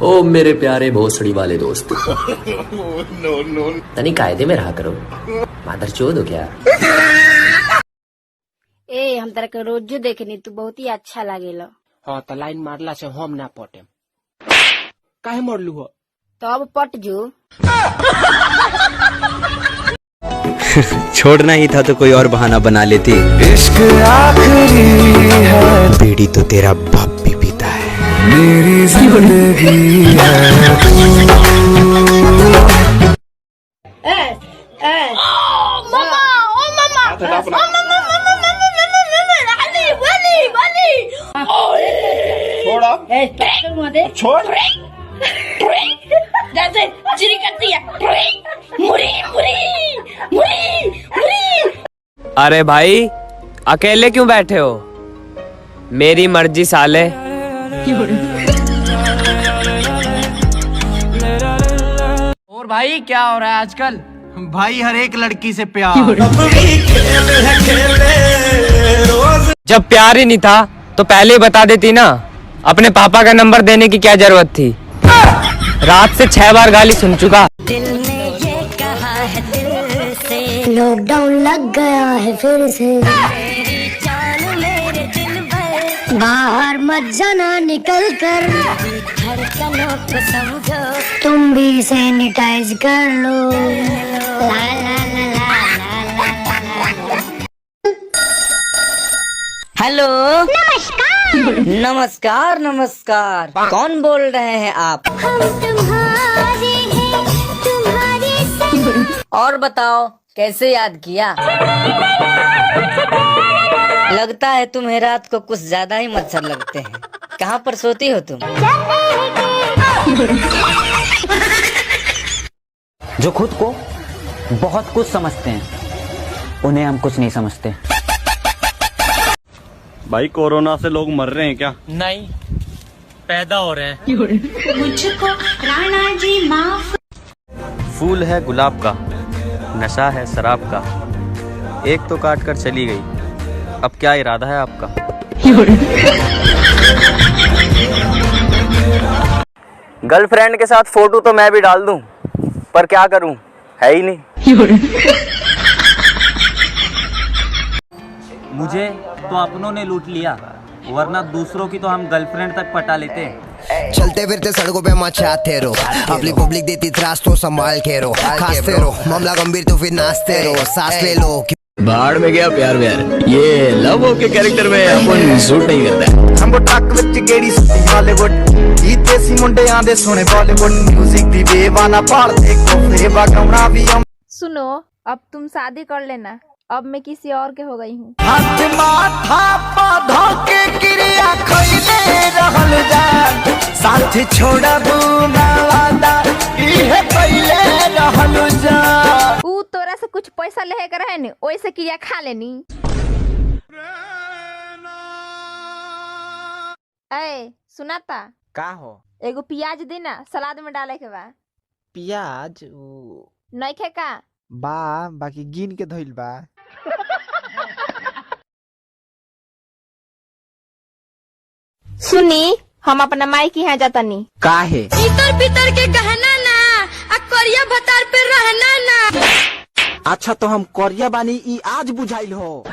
ओ मेरे प्यारे भोसड़ी वाले दोस्त। तनी कायदे में रहा करो, मादर चोद हो क्या। ए हम तेरे को रोज देखनी, तू बहुत ही अच्छा लागेला। हाँ तो लाइन मारला से हम ना पटे, काहे मरलू हो? तो अब पट जो। छोड़ना ही था तो कोई और बहाना बना लेती। इश्क आखिरी है, बीड़ी तो तेरा बाप भी पीता है। मेरी जिंदगी जैसे चिरी करती है। मुरी मुरी मुरी मुरी। अरे भाई अकेले क्यों बैठे हो? मेरी मर्जी साले। और भाई क्या हो रहा है आजकल? भाई हर एक लड़की से प्यार। जब प्यार ही नहीं था तो पहले ही बता देती ना। अपने पापा का नंबर देने की क्या जरूरत थी? रात से 6 बार गाली सुन चुका। दिल ने ये कहा है दिल से, लॉकडाउन लग गया है फिर से। मेरी जान मेरे दिल भर, बाहर मत जाना निकल कर। धड़कनों को समझो, तुम भी सैनिटाइज कर लो। ला ला ला ला ला। हेलो, नमस्कार नमस्कार। कौन बोल रहे हैं आप? हम तुम्हारे हैं, तुम्हारे से। और बताओ कैसे याद किया? लगता है तुम्हें रात को कुछ ज्यादा ही मच्छर लगते हैं। कहाँ पर सोती हो तुम? जो खुद को बहुत कुछ समझते हैं, उन्हें हम कुछ नहीं समझते। भाई कोरोना से लोग मर रहे हैं क्या? नहीं, पैदा हो रहे हैं। मुझको राणा जी माफ। फूल है गुलाब का, नशा है शराब का, एक तो काट कर चली गई, अब क्या इरादा है आपका? गर्लफ्रेंड के साथ फोटो तो मैं भी डाल दूं, पर क्या करूं, है ही नहीं। मुझे तो अपनों ने लूट लिया, वरना दूसरों की तो हम गर्लफ्रेंड तक पटा लेते। चलते फिरते सड़कों पे मचाते रहो, अपनी पब्लिक देती त्रास तो संभाल के रहो। खासते रहो, मामला गंभीर तो फिर नाचते रहो। सांस ले लो। बाढ़ में गया प्यार व्यार, ये लव के कैरेक्टर में अपन सूट नहीं करता है। हमको ट्रक विच गेड़ी सुट्टी बॉलीवुड, ई देसी मुंडे आंदे सोने बॉलीवुड। म्यूजिक दी बेवाना पाल देखो फिर बागवना भी हम। सुनो, अब तुम शादी कर लेना, अब मैं किसी और के हो गई हूँ। हाथ माथा पौधों के क्रिया खइले रहल जान, साथ छोड़बू ना वादा इहे पहिले रहल जान। ऊ तोरा से कुछ पैसा लेहे कर है न, ओइसे क्रिया खा लेनी। ए सुनाता का हो? एगो प्याज देना, सलाद में डाले के बा। प्याज नहीं खे का? बा बाकी गिन के धइल बा। सुनी, हम अपना माई की यहाँ जाता नी। काहे? इतर पितर के गहना ना, आ करिया भतार पे रहना ना। अच्छा तो हम कोरिया बानी ई आज बुझाइल हो।